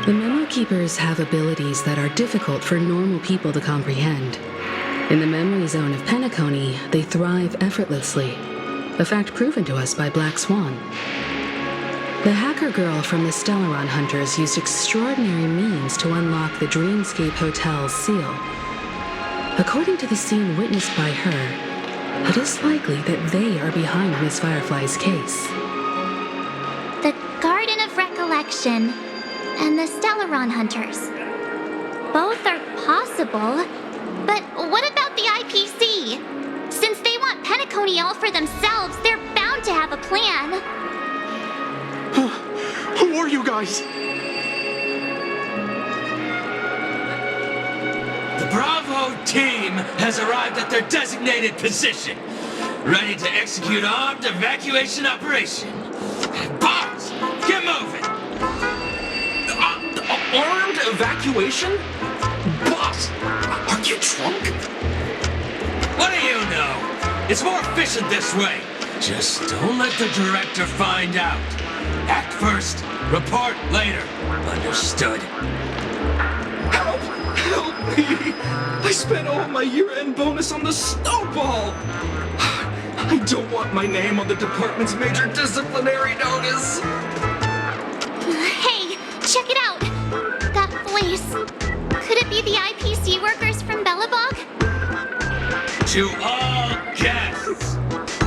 The Memo Keepers have abilities that are difficult for normal people to comprehend. In the memory zone of Penacony, they thrive effortlessly, a fact proven to us by Black Swan. The hacker girl from the Stellaron Hunters used extraordinary means to unlock the Dreamscape Hotel's seal. According to the scene witnessed by her, it is likely that they are behind Miss Firefly's case. The Garden of Recollection and the Stellaron Hunters. Both are possible, but what about the IPC? Since they want Penacony all for themselves, they're bound to have a plan. Who are you guys? The Bravo team has arrived at their designated position, ready to execute armed evacuation operation. Boss, get moving! Armed evacuation? Boss, are you drunk? What do you know? It's more efficient this way. Just don't let the director find out. Act first, report later. Understood? Help! Help me! I spent all my year-end bonus on the snowball! I don't want my name on the department's major disciplinary notice! Hey, check it out! That voice. Could it be the IPC workers from Bellabog? To all guests,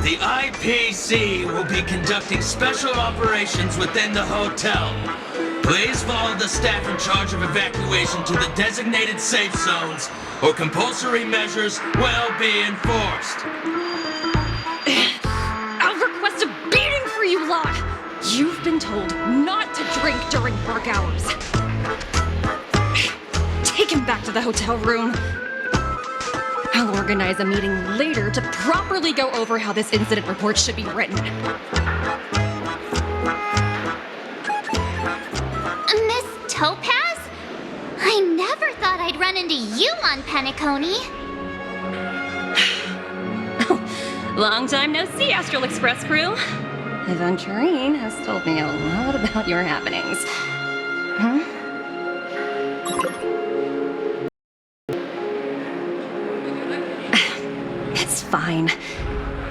the IPC will be conducting special operations within the hotel. Please follow the staff in charge of evacuation to the designated safe zones, or compulsory measures will be enforced. I'll request a beating for you lot! You've been told not to drink during work hours. Take him back to the hotel room. I'll organize a meeting later to properly go over how this incident report should be written. Miss Topaz? I never thought I'd run into you on Penacony. Long time no see, Astral Express crew. Aventurine has told me a lot about your happenings. Huh? It's fine.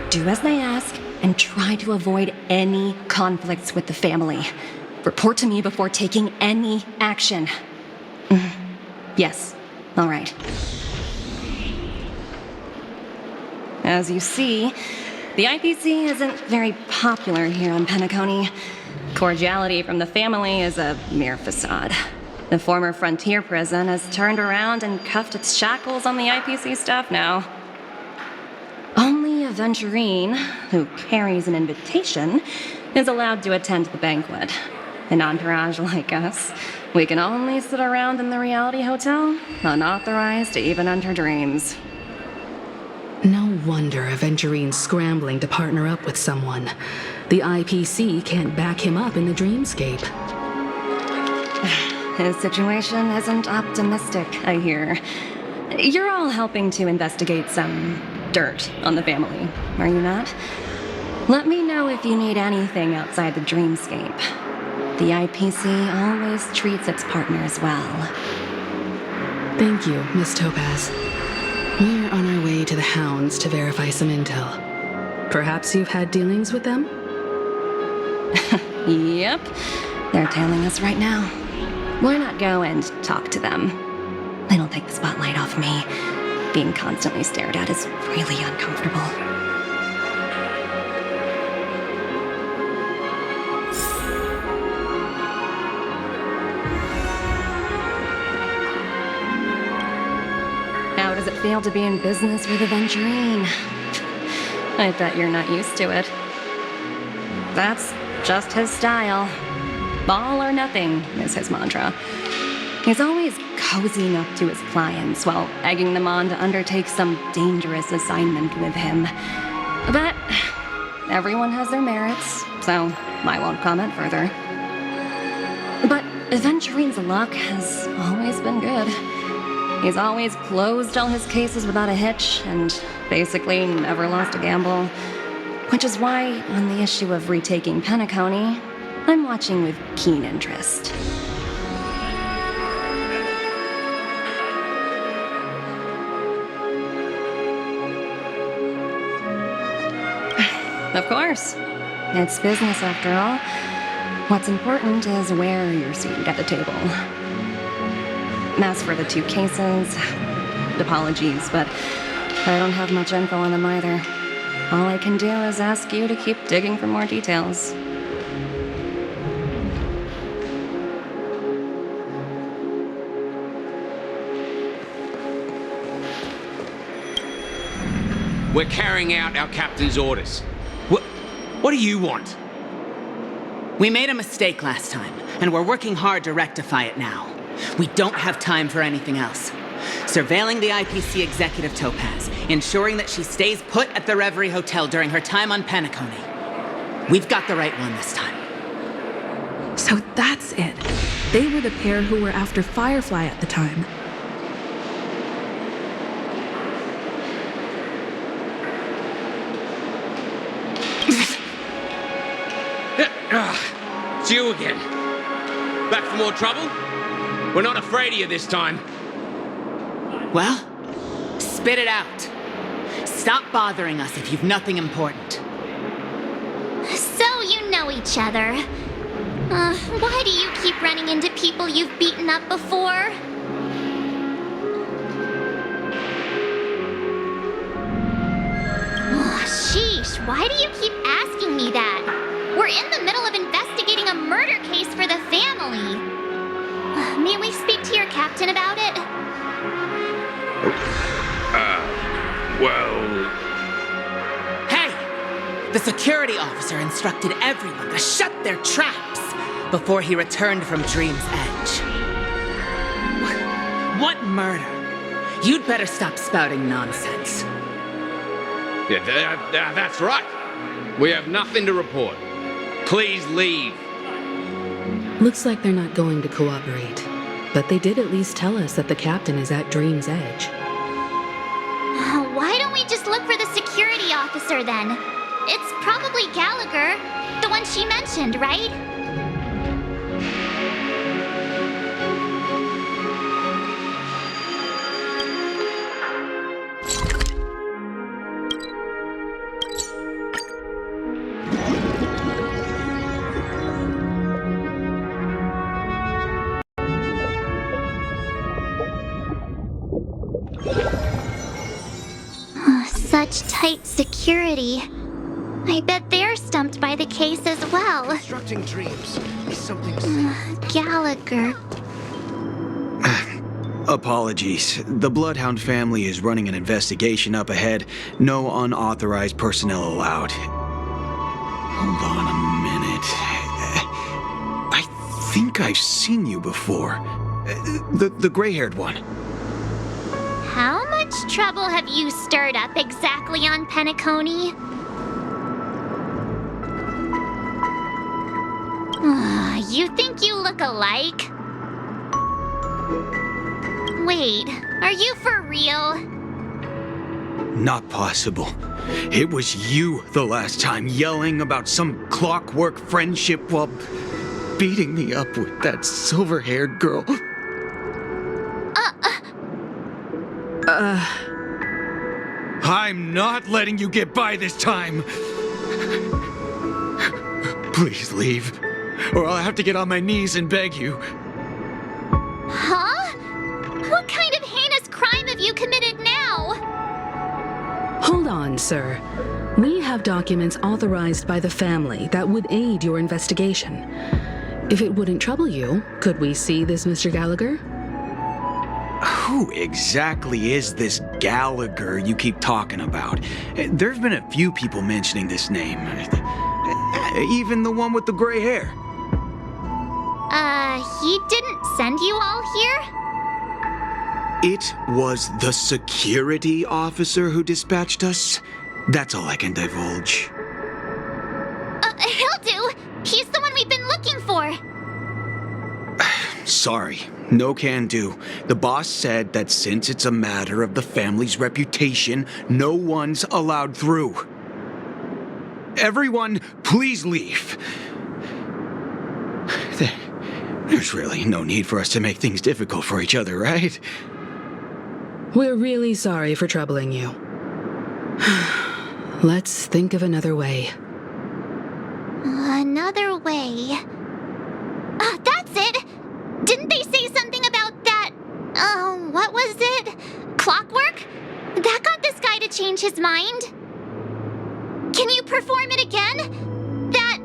Do as they ask and try to avoid any conflicts with the family. Report to me before taking any action. Yes, all right. As you see, the IPC isn't very popular here on Penacony. Cordiality from the family is a mere facade. The former frontier prison has turned around and cuffed its shackles on the IPC staff now. Only Aventurine, who carries an invitation, is allowed to attend the banquet. An entourage like us, we can only sit around in the reality hotel, unauthorized to even enter dreams. No wonder Aventurine's scrambling to partner up with someone. The IPC can't back him up in the dreamscape. His situation isn't optimistic, I hear. You're all helping to investigate some dirt on the family, are you not? Let me know if you need anything outside the dreamscape. The IPC always treats its partners well. Thank you, Miss Topaz. We're on our way to the Hounds to verify some intel. Perhaps you've had dealings with them? Yep. They're tailing us right now. Why not go and talk to them? It'll take the spotlight off me. Being constantly stared at is really uncomfortable. How does it feel to be in business with Aventurine? I bet you're not used to it. That's just his style. All or nothing is his mantra. He's always cozying up to his clients while egging them on to undertake some dangerous assignment with him. But everyone has their merits, so I won't comment further. But Aventurine's luck has always been good. He's always closed all his cases without a hitch and basically never lost a gamble. Which is why, on the issue of retaking Penacony, I'm watching with keen interest. Of course. It's business after all. What's important is where you're seated at the table. As for the 2 cases, apologies, but I don't have much info on them either. All I can do is ask you to keep digging for more details. We're carrying out our captain's orders. What do you want? We made a mistake last time, and we're working hard to rectify it now. We don't have time for anything else. Surveilling the IPC executive Topaz, ensuring that she stays put at the Reverie Hotel during her time on Perintisan. We've got the right one this time. So that's it. They were the pair who were after Firefly at the time. It's you again. Back for more trouble? We're not afraid of you this time. Well, spit it out. Stop bothering us if you've nothing important. So you know each other. Why do you keep running into people you've beaten up before? Sheesh, why do you keep asking me that? We're in the middle of investigating a murder case for the family. May we speak to your captain about it? Well... Hey! The security officer instructed everyone to shut their traps before he returned from Dream's Edge. What murder? You'd better stop spouting nonsense. Yeah, that's right. We have nothing to report. Please leave. Looks like they're not going to cooperate. But they did at least tell us that the captain is at Dream's Edge. Why don't we just look for the security officer then? It's probably Gallagher, the one she mentioned, right? Such tight security. I bet they're stumped by the case as well. Constructing dreams is something. Gallagher. Apologies. The Bloodhound family is running an investigation up ahead. No unauthorized personnel allowed. Hold on a minute. I think I've seen you before. The gray-haired one. How much trouble have you stirred up exactly on Pennacone? You think you look alike? Wait, are you for real? Not possible. It was you the last time, yelling about some clockwork friendship while beating me up with that silver-haired girl. I'm not letting you get by this time. Please leave, or I'll have to get on my knees and beg you. Huh? What kind of heinous crime have you committed now? Hold on, sir. We have documents authorized by the family that would aid your investigation. If it wouldn't trouble you, could we see this Mr. Gallagher? Who exactly is this Gallagher you keep talking about? There's been a few people mentioning this name. Even the one with the gray hair. He didn't send you all here? It was the security officer who dispatched us. That's all I can divulge. He'll do. He's the one we've been looking for. Sorry, no can do. The boss said that since it's a matter of the family's reputation, no one's allowed through. Everyone, please leave. There's really no need for us to make things difficult for each other, right? We're really sorry for troubling you. Let's think of another way. Another way. That's it! Didn't they say something about that? What was it? Clockwork? That got this guy to change his mind. Can you perform it again? That,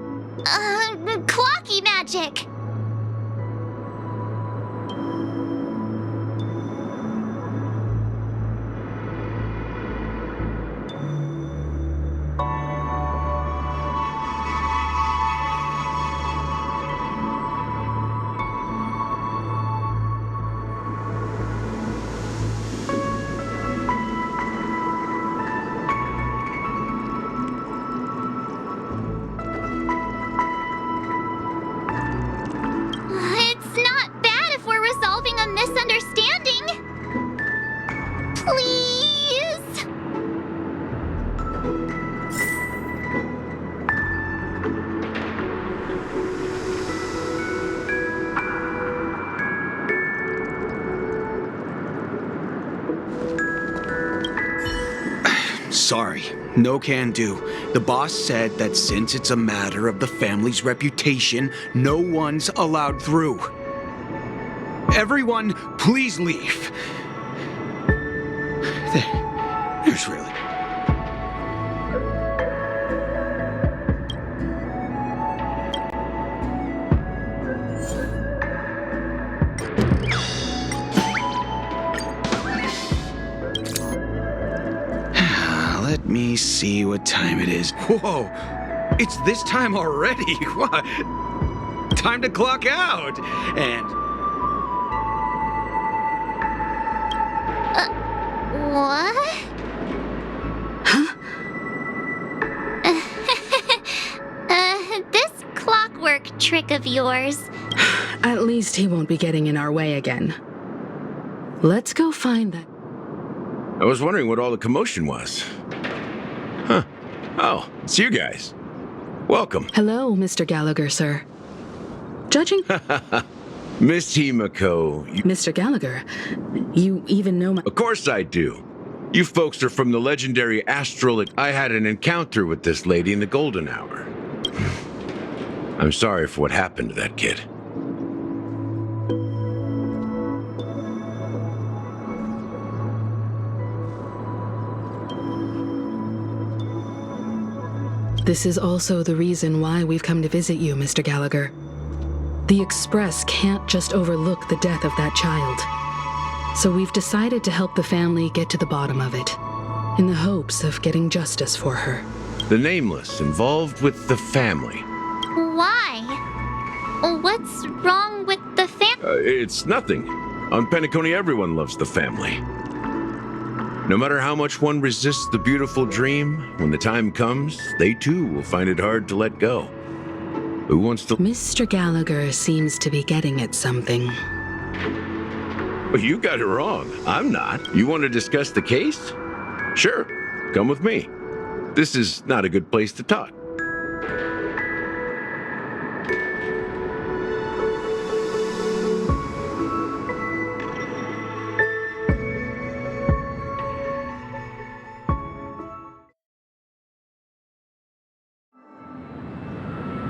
clocky magic. It's not bad if we're resolving a misunderstanding. Please? Sorry, no can do. The boss said that since it's a matter of the family's reputation, no one's allowed through. Everyone, please leave. There's really... Let me see what time it is. Whoa, it's this time already. What? Time to clock out. And What? This clockwork trick of yours. At least he won't be getting in our way again. Let's go find that. I was wondering what all the commotion was. Huh. Oh, it's you guys. Welcome. Hello, Mr. Gallagher, sir. Judging... Miss Himiko, Mr. Gallagher, you even know my... Of course I do. You folks are from the legendary astral... I had an encounter with this lady in the golden hour. I'm sorry for what happened to that kid. This is also the reason why we've come to visit you, Mr. Gallagher. The Express can't just overlook the death of that child. So we've decided to help the family get to the bottom of it, in the hopes of getting justice for her. The Nameless involved with the family. Why? What's wrong with the It's nothing. On Penacony, everyone loves the family. No matter how much one resists the beautiful dream, when the time comes, they too will find it hard to let go. Who wants to... Mr. Gallagher seems to be getting at something. Well, you got it wrong. I'm not. You want to discuss the case? Sure. Come with me. This is not a good place to talk.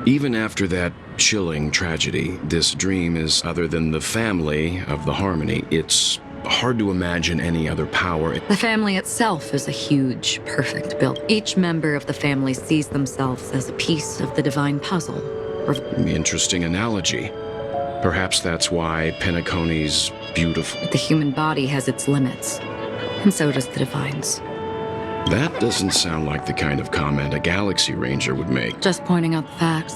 Even after that chilling tragedy, this dream is other than the family of the Harmony. It's hard to imagine any other power. The family itself is a huge, perfect build. Each member of the family sees themselves as a piece of the divine puzzle. Interesting analogy. Perhaps that's why Penacony's beautiful. The human body has its limits, and so does the divine's. That doesn't sound like the kind of comment a Galaxy Ranger would make. Just pointing out the facts.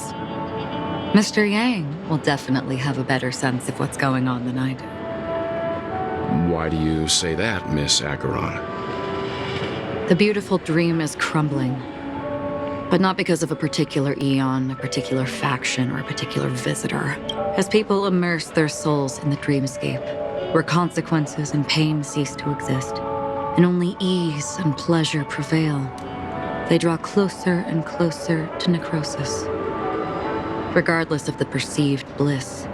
Mr. Yang will definitely have a better sense of what's going on than I do. Why do you say that, Miss Acheron? The beautiful dream is crumbling. But not because of a particular eon, a particular faction, or a particular visitor. As people immerse their souls in the dreamscape, where consequences and pain cease to exist, and only ease and pleasure prevail, they draw closer and closer to necrosis. Regardless of the perceived bliss,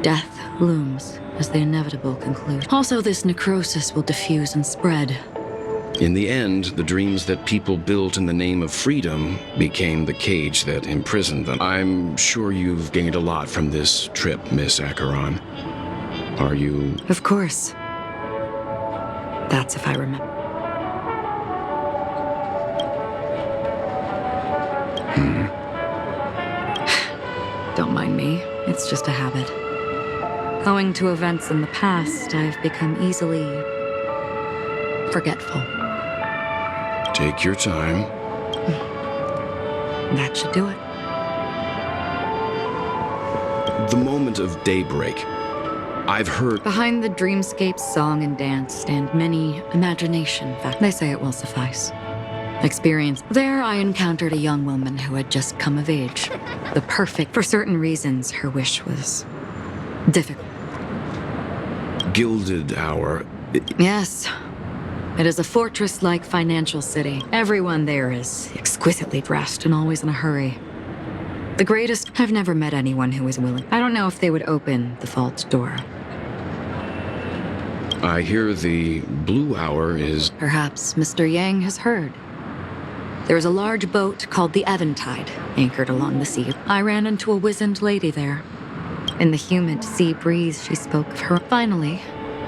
death looms as the inevitable conclusion. Also, this necrosis will diffuse and spread, In the end, the dreams that people built in the name of freedom became the cage that imprisoned them. I'm sure you've gained a lot from this trip, Miss Acheron. Are you... Of course. That's if I remember. Don't mind me. It's just a habit. Owing to events in the past, I've become easily forgetful. Take your time. That should do it. The moment of daybreak. I've heard... Behind the dreamscape song and dance stand many imagination facts. They say it will suffice. Experience. There I encountered a young woman who had just come of age. The perfect... For certain reasons, her wish was difficult. Gilded Hour. Yes. It is a fortress-like financial city. Everyone there is exquisitely dressed and always in a hurry. The greatest... I've never met anyone who is willing. I don't know if they would open the vault door. I hear the Blue Hour is... Perhaps Mr. Yang has heard. There is a large boat called the Eventide, anchored along the sea. I ran into a wizened lady there. In the humid sea breeze, she spoke of her. Finally,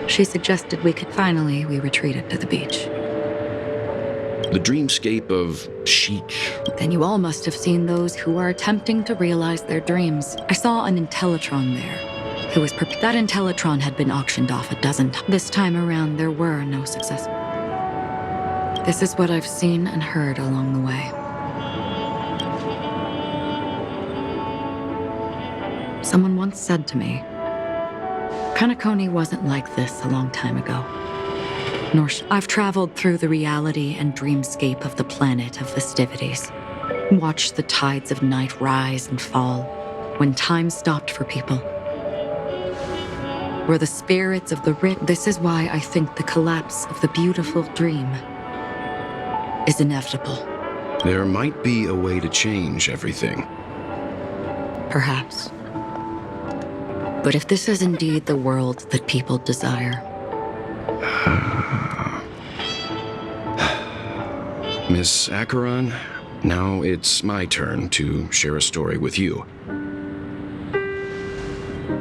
she suggested we could... Finally, we retreated to the beach. The dreamscape of chic. Then you all must have seen those who are attempting to realize their dreams. I saw an Intellitron there, who was that Intellitron had been auctioned off a dozen times. This time around, there were no successes. This is what I've seen and heard along the way. Someone once said to me, Penacony wasn't like this a long time ago. I've traveled through the reality and dreamscape of the planet of festivities. Watched the tides of night rise and fall when time stopped for people. Were the spirits of the rich. This is why I think the collapse of the beautiful dream is inevitable. There might be a way to change everything. Perhaps. But if this is indeed the world that people desire... Miss Acheron, now it's my turn to share a story with you.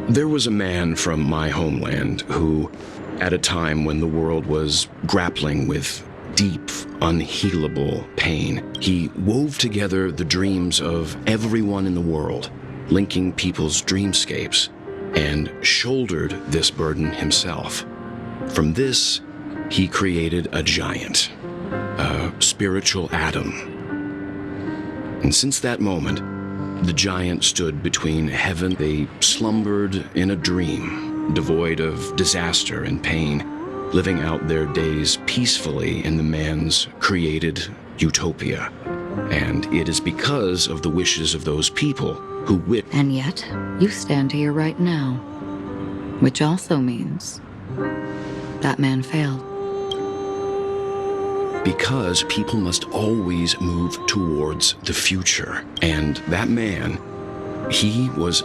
There was a man from my homeland who, at a time when the world was grappling with deep, unhealable pain, he wove together the dreams of everyone in the world, linking people's dreamscapes, and shouldered this burden himself. From this, he created a giant, a spiritual atom. And since that moment, the giant stood between heaven. They slumbered in a dream, devoid of disaster and pain, living out their days peacefully in the man's created utopia. And it is because of the wishes of those people who And yet, you stand here right now, which also means that man failed. Because people must always move towards the future. And that man, he was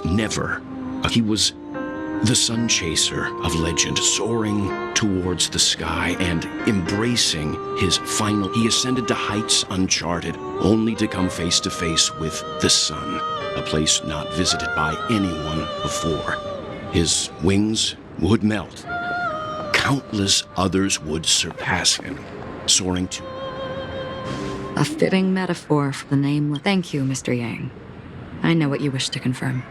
he was the sun chaser of legend, soaring towards the sky and embracing his final. He ascended to heights uncharted, only to come face to face with the sun, a place not visited by anyone before. His wings would melt. Countless others would surpass him, soaring to... A fitting metaphor for the nameless. Thank you, Mr. Yang. I know what you wish to confirm.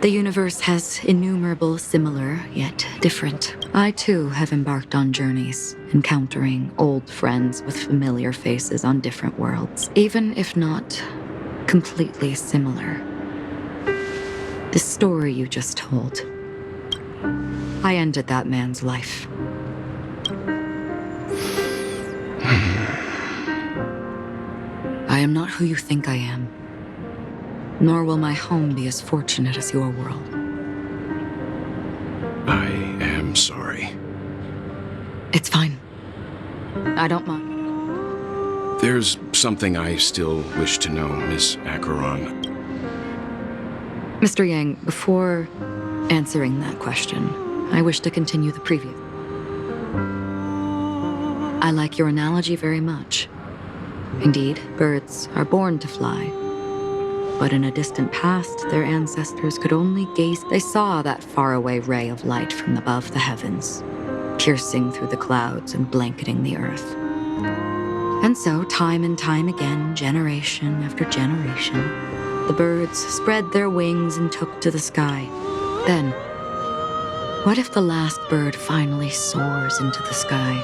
The universe has innumerable similar, yet different. I too have embarked on journeys, encountering old friends with familiar faces on different worlds, even if not completely similar. The story you just told. I ended that man's life. I am not who you think I am. Nor will my home be as fortunate as your world. I am sorry. It's fine. I don't mind. There's something I still wish to know, Miss Acheron. Mr. Yang, before answering that question, I wish to continue the previous. I like your analogy very much. Indeed, birds are born to fly. But in a distant past, their ancestors could only gaze. They saw that faraway ray of light from above the heavens, piercing through the clouds and blanketing the earth. And so, time and time again, generation after generation, the birds spread their wings and took to the sky. Then, what if the last bird finally soars into the sky,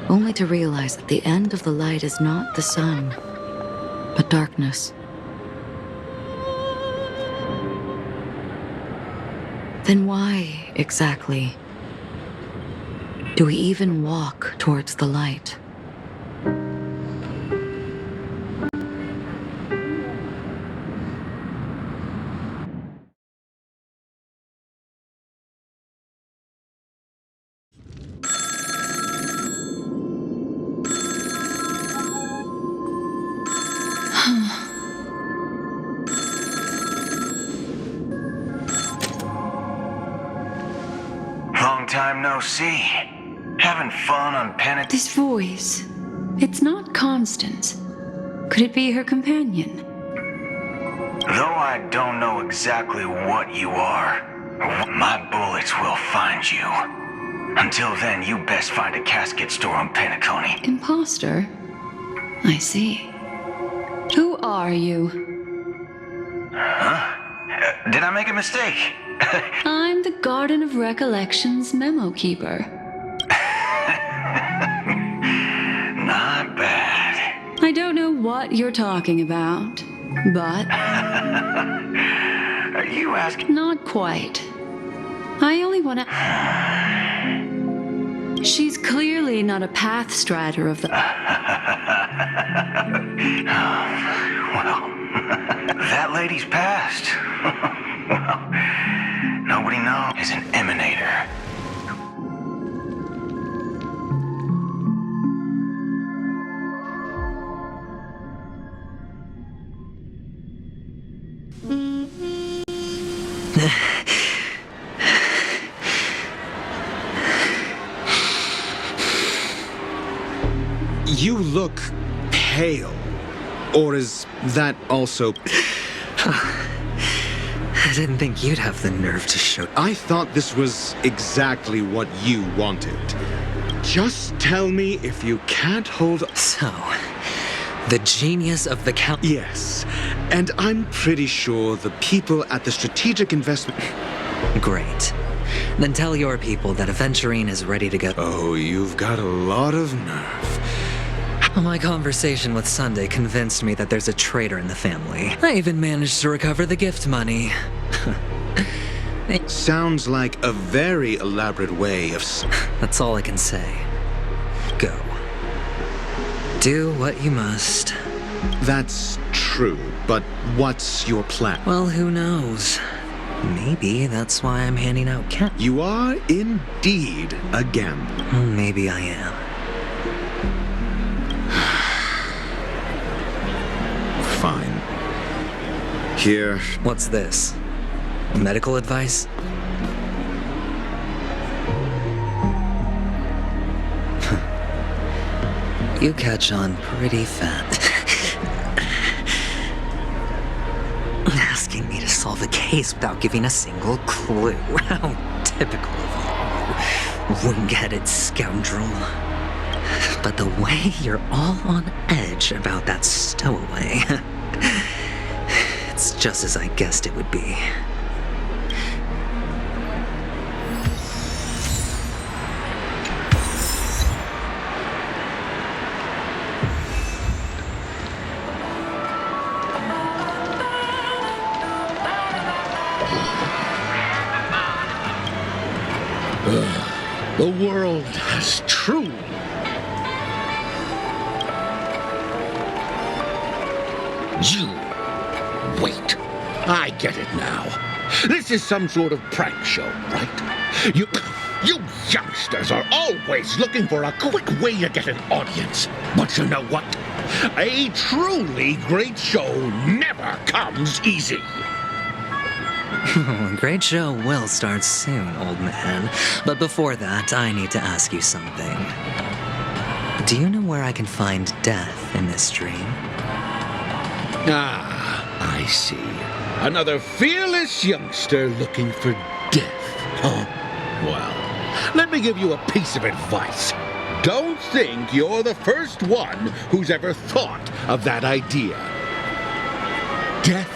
only to realize that the end of the light is not the sun, but darkness? Then why, exactly, do we even walk towards the light? Long time no see. Having fun on Penitent? This voice, it's not Constance. Could it be her companion? Though I don't know exactly what you are, my bullets will find you. Until then, you best find a casket store on Pentaconey. Imposter? I see. Who are you? Huh? Did I make a mistake? I'm the Garden of Recollection's memo keeper. Not bad. I don't know what you're talking about, but... Are you asking? Not quite. I only want to... She's clearly not a path strider of the... Well, that lady's passed. Well, nobody knows. Is an emanator. You look pale. Or is that also... I didn't think you'd have the nerve to show... I thought this was exactly what you wanted. Just tell me if you can't hold... So, the genius of the count... Yes, and I'm pretty sure the people at the strategic investment... Great. Then tell your people that Aventurine is ready to go. Oh, you've got a lot of nerve. My conversation with Sunday convinced me that there's a traitor in the family. I even managed to recover the gift money. Sounds like a very elaborate way of... That's all I can say. Go. Do what you must. That's true, but what's your plan? Well, who knows? Maybe that's why I'm handing out cat. You are indeed a gambler. Maybe I am. Fine. Here. What's this? Medical advice? You catch on pretty fast. Asking me to solve a case without giving a single clue. How typical of you, wing-headed scoundrel. But the way you're all on edge about that stowaway, it's just as I guessed it would be. The world has truly... You... Wait. I get it now. This is some sort of prank show, right? You youngsters are always looking for a quick way to get an audience. But you know what? A truly great show never comes easy. A great show will start soon, old man. But before that, I need to ask you something. do you know where I can find death in this dream? Ah, I see. Another fearless youngster looking for death, huh? Well, let me give you a piece of advice. Don't think you're the first one who's ever thought of that idea. Death?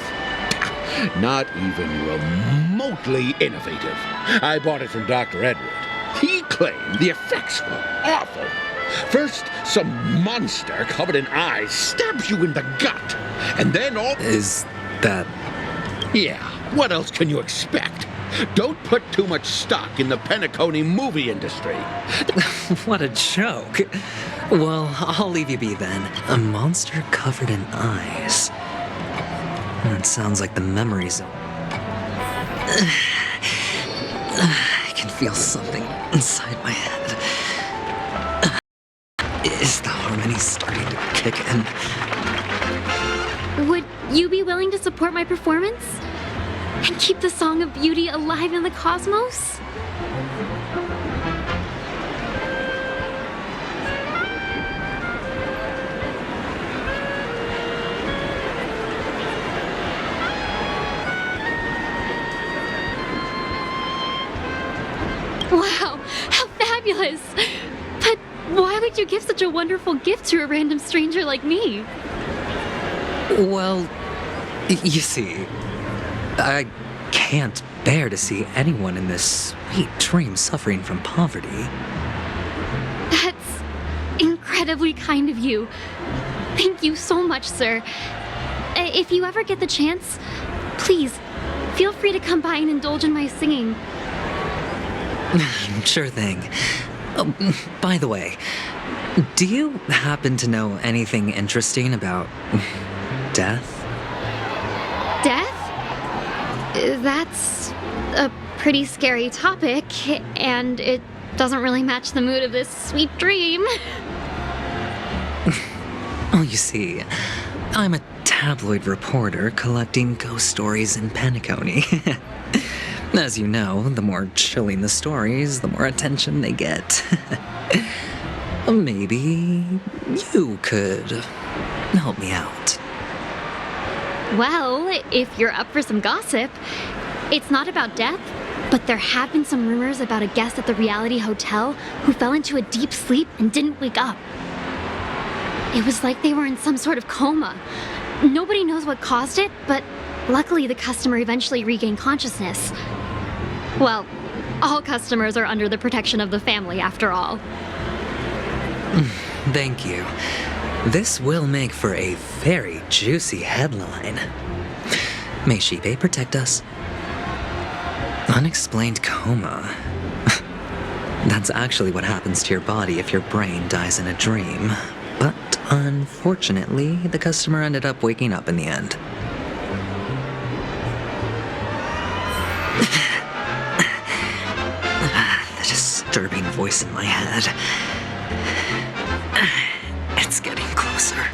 Not even remotely innovative. I bought it from Dr. Edward. He claimed the effects were awful. First, some monster covered in eyes stabs you in the gut, and then all... Is that... Yeah, what else can you expect? Don't put too much stock in the Pennacone movie industry. What a joke. Well, I'll leave you be then. A monster covered in eyes. That sounds like the memory zone. I can feel something inside my head. Is the harmony starting to kick in? Would you be willing to support my performance? And keep the Song of Beauty alive in the cosmos? Wow, how fabulous! But why would you give such a wonderful gift to a random stranger like me? Well, you see, I can't bear to see anyone in this sweet dream suffering from poverty. That's incredibly kind of you. Thank you so much, sir. If you ever get the chance, please, feel free to come by and indulge in my singing. Sure thing. Oh, by the way, do you happen to know anything interesting about death? Death? That's a pretty scary topic, and it doesn't really match the mood of this sweet dream. Oh, you see, I'm a tabloid reporter collecting ghost stories in Pennacone. As you know, the more chilling the stories, the more attention they get. Maybe you could help me out. Well, if you're up for some gossip, it's not about death, but there have been some rumors about a guest at the reality hotel who fell into a deep sleep and didn't wake up. It was like they were in some sort of coma. Nobody knows what caused it, but luckily the customer eventually regained consciousness. Well, all customers are under the protection of the family, after all. Thank you. This will make for a very juicy headline. May Shibe protect us. Unexplained coma. That's actually what happens to your body if your brain dies in a dream. But unfortunately, the customer ended up waking up in the end. The disturbing voice in my head. It's getting closer.